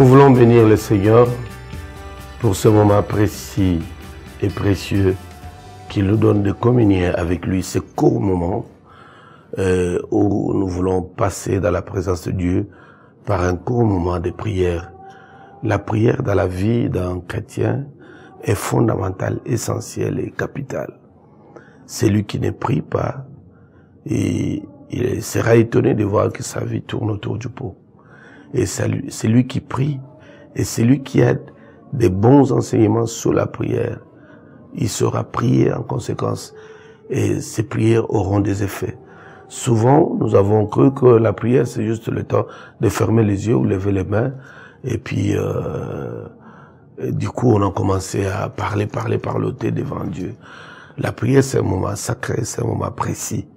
Nous voulons bénir le Seigneur pour ce moment précis et précieux qu'il nous donne de communier avec lui, ce court moment où nous voulons passer dans la présence de Dieu par un court moment de prière. La prière dans la vie d'un chrétien est fondamentale, essentielle et capitale. Celui qui ne prie pas, il sera étonné de voir que sa vie tourne autour du pot. Et c'est lui qui prie, et c'est lui qui a des bons enseignements sur la prière. Il sera prié en conséquence, et ces prières auront des effets. Souvent, nous avons cru que la prière, c'est juste le temps de fermer les yeux ou lever les mains, et puis du coup, on a commencé à parloter devant Dieu. La prière, c'est un moment sacré, c'est un moment précis.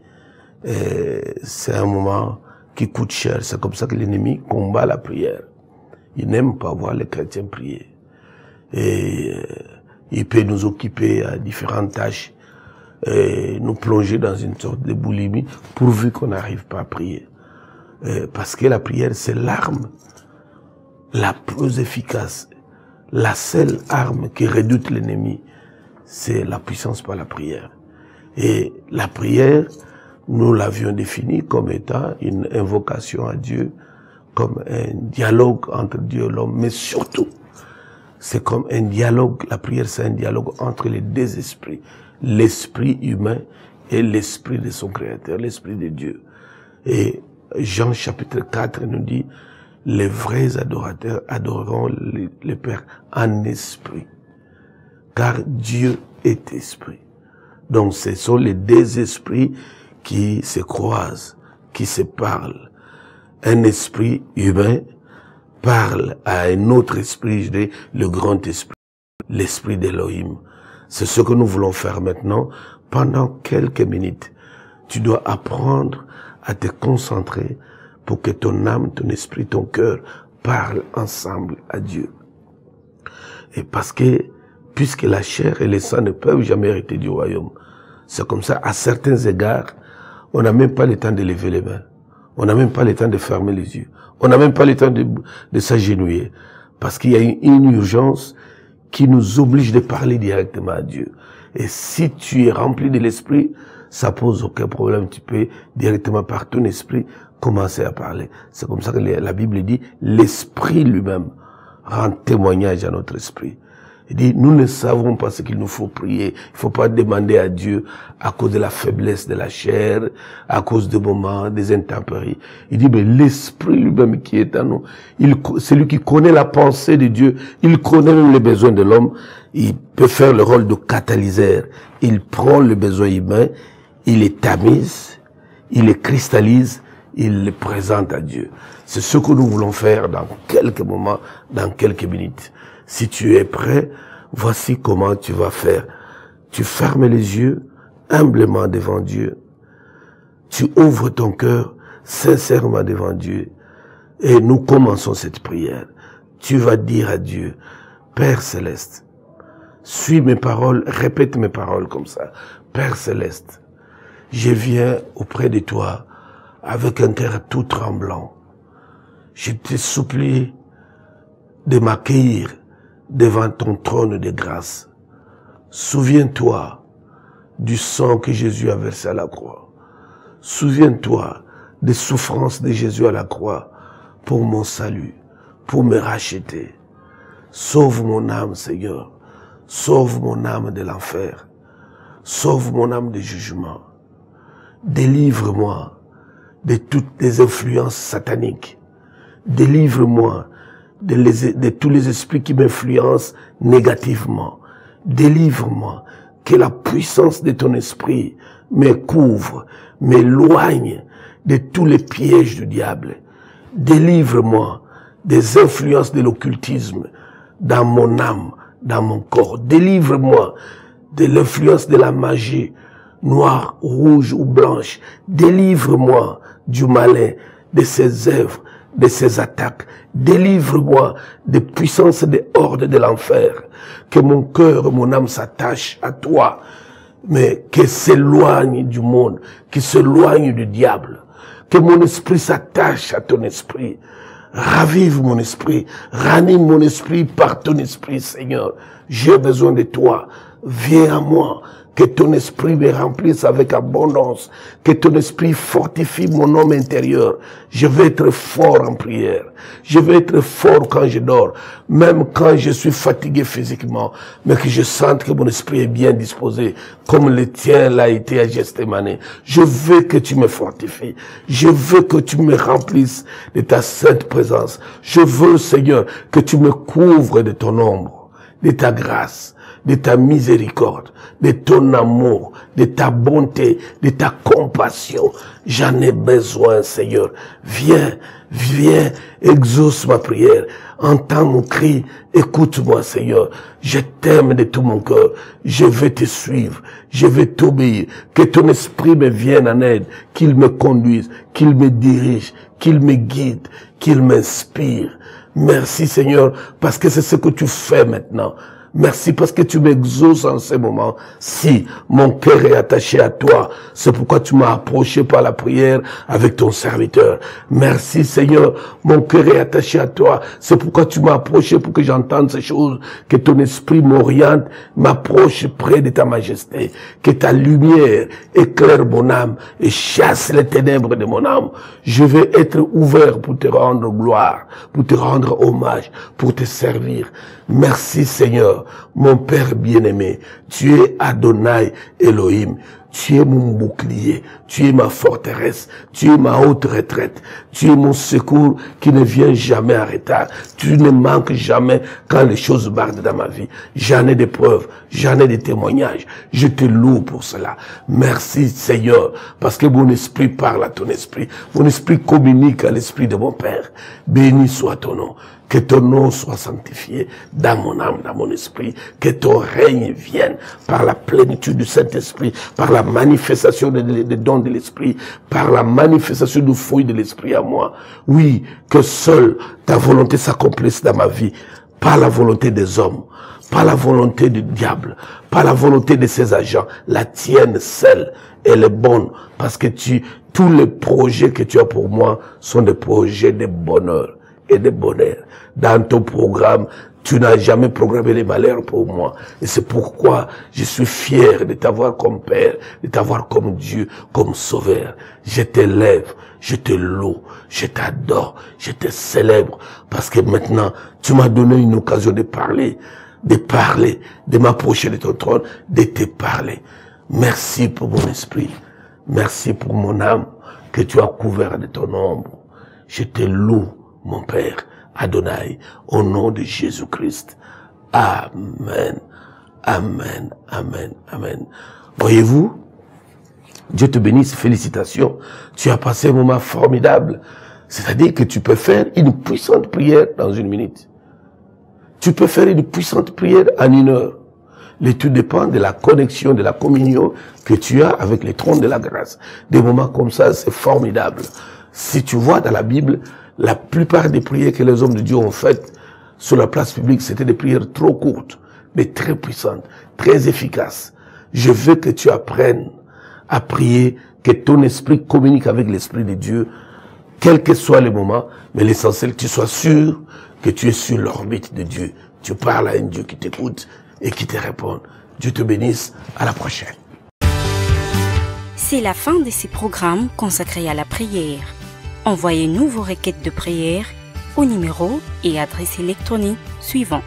C'est un moment qui coûte cher. C'est comme ça que l'ennemi combat la prière. Il n'aime pas voir les chrétiens prier. Et il peut nous occuper à différentes tâches et nous plonger dans une sorte de boulimie pourvu qu'on n'arrive pas à prier. Parce que la prière, c'est l'arme la plus efficace. La seule arme qui redoute l'ennemi, c'est la puissance par la prière. Et la prière, nous l'avions définie comme étant une invocation à Dieu, comme un dialogue entre Dieu et l'homme, mais surtout, c'est comme un dialogue, la prière c'est un dialogue entre les deux esprits, l'esprit humain et l'esprit de son Créateur, l'esprit de Dieu. Et Jean chapitre 4 nous dit, les vrais adorateurs adoreront le Père en esprit, car Dieu est esprit. Donc ce sont les deux esprits qui se croisent, qui se parlent. Un esprit humain parle à un autre esprit, je dis, le grand esprit, l'esprit d'Élohim. C'est ce que nous voulons faire maintenant. Pendant quelques minutes, tu dois apprendre à te concentrer pour que ton âme, ton esprit, ton cœur parlent ensemble à Dieu. Et parce que, puisque la chair et le sang ne peuvent jamais hériter du royaume, c'est comme ça, à certains égards, on n'a même pas le temps de lever les mains. On n'a même pas le temps de fermer les yeux. On n'a même pas le temps de s'agenouiller. Parce qu'il y a une urgence qui nous oblige de parler directement à Dieu. Et si tu es rempli de l'esprit, ça pose aucun problème. Tu peux directement par ton esprit commencer à parler. C'est comme ça que la Bible dit, l'esprit lui-même rend témoignage à notre esprit. Il dit, nous ne savons pas ce qu'il nous faut prier. Il ne faut pas demander à Dieu à cause de la faiblesse de la chair, à cause des moments, des intempéries. Il dit, mais l'esprit lui-même qui est en nous, c'est lui qui connaît la pensée de Dieu. Il connaît même les besoins de l'homme. Il peut faire le rôle de catalyseur. Il prend le besoin humain, il les tamise, il les cristallise, il les présente à Dieu. C'est ce que nous voulons faire dans quelques moments, dans quelques minutes. Si tu es prêt, voici comment tu vas faire. Tu fermes les yeux humblement devant Dieu. Tu ouvres ton cœur sincèrement devant Dieu. Et nous commençons cette prière. Tu vas dire à Dieu, Père Céleste, suis mes paroles, répète mes paroles comme ça. Père Céleste, je viens auprès de toi avec un cœur tout tremblant. Je te supplie de m'accueillir devant ton trône de grâce. Souviens-toi du sang que Jésus a versé à la croix. Souviens-toi des souffrances de Jésus à la croix pour mon salut, pour me racheter. Sauve mon âme, Seigneur. Sauve mon âme de l'enfer. Sauve mon âme du jugement. Délivre-moi de toutes les influences sataniques. Délivre-moi de tous les esprits qui m'influencent négativement. Délivre-moi, que la puissance de ton esprit me couvre, m'éloigne de tous les pièges du diable. Délivre-moi des influences de l'occultisme dans mon âme, dans mon corps. Délivre-moi de l'influence de la magie, noire, rouge ou blanche. Délivre-moi du malin, de ses œuvres, de ses attaques. Délivre-moi des puissances et des hordes de l'enfer. Que mon cœur, mon âme s'attache à toi, mais qu'elle s'éloigne du monde, qu'elle s'éloigne du diable. Que mon esprit s'attache à ton esprit. Ravive mon esprit. Ranime mon esprit par ton esprit, Seigneur. J'ai besoin de toi. Viens à moi. Que ton esprit me remplisse avec abondance. Que ton esprit fortifie mon homme intérieur. Je vais être fort en prière. Je vais être fort quand je dors. Même quand je suis fatigué physiquement. Mais que je sente que mon esprit est bien disposé. Comme le tien l'a été à Gethsémani. Je veux que tu me fortifies. Je veux que tu me remplisses de ta sainte présence. Je veux, Seigneur, que tu me couvres de ton ombre, de ta grâce, de ta miséricorde, de ton amour, de ta bonté, de ta compassion. J'en ai besoin, Seigneur. Viens, viens, exauce ma prière. Entends mon cri, écoute-moi, Seigneur. Je t'aime de tout mon cœur. Je vais te suivre. Je vais t'obéir. Que ton esprit me vienne en aide, qu'il me conduise, qu'il me dirige, qu'il me guide, qu'il m'inspire. Merci, Seigneur, parce que c'est ce que tu fais maintenant. Merci parce que tu m'exauces en ces moments. Si mon cœur est attaché à toi, c'est pourquoi tu m'as approché par la prière avec ton serviteur. Merci Seigneur, mon cœur est attaché à toi. C'est pourquoi tu m'as approché pour que j'entende ces choses. Que ton esprit m'oriente, m'approche près de ta majesté. Que ta lumière éclaire mon âme et chasse les ténèbres de mon âme. Je vais être ouvert pour te rendre gloire, pour te rendre hommage, pour te servir. Merci Seigneur, mon Père bien-aimé, tu es Adonai Elohim, tu es mon bouclier, tu es ma forteresse, tu es ma haute retraite, tu es mon secours qui ne vient jamais en retard, tu ne manques jamais quand les choses bardent dans ma vie. J'en ai des preuves, j'en ai des témoignages, je te loue pour cela. Merci Seigneur, parce que mon esprit parle à ton esprit, mon esprit communique à l'esprit de mon Père. Béni soit ton nom. Que ton nom soit sanctifié dans mon âme, dans mon esprit. Que ton règne vienne par la plénitude du Saint-Esprit, par la manifestation des dons de l'Esprit, par la manifestation du fruit de l'Esprit à moi. Oui, que seule ta volonté s'accomplisse dans ma vie, pas la volonté des hommes, pas la volonté du diable, pas la volonté de ses agents. La tienne seule, elle est bonne, parce que tous les projets que tu as pour moi sont des projets de bonheur et de bonheur. Dans ton programme, tu n'as jamais programmé les malheurs pour moi. Et c'est pourquoi je suis fier de t'avoir comme Père, de t'avoir comme Dieu, comme Sauveur. Je t'élève, je te loue, je t'adore, je te célèbre. Parce que maintenant, tu m'as donné une occasion de parler, de m'approcher de ton trône, de te parler. Merci pour mon esprit. Merci pour mon âme que tu as couvert de ton ombre. Je te loue, mon Père, Adonai, au nom de Jésus-Christ. Amen. Amen. Amen. Amen. Voyez-vous, Dieu te bénisse, félicitations. Tu as passé un moment formidable. C'est-à-dire que tu peux faire une puissante prière dans 1 minute. Tu peux faire une puissante prière en 1 heure. Le tout dépend de la connexion, de la communion que tu as avec les trônes de la grâce. Des moments comme ça, c'est formidable. Si tu vois dans la Bible, la plupart des prières que les hommes de Dieu ont faites sur la place publique, c'était des prières trop courtes, mais très puissantes, très efficaces. Je veux que tu apprennes à prier, que ton esprit communique avec l'esprit de Dieu, quel que soit le moment, mais l'essentiel, que tu sois sûr que tu es sur l'orbite de Dieu. Tu parles à un Dieu qui t'écoute et qui te répond. Dieu te bénisse, à la prochaine. C'est la fin de ces programmes consacrés à la prière. Envoyez-nous vos requêtes de prière au numéro et adresse électronique suivants.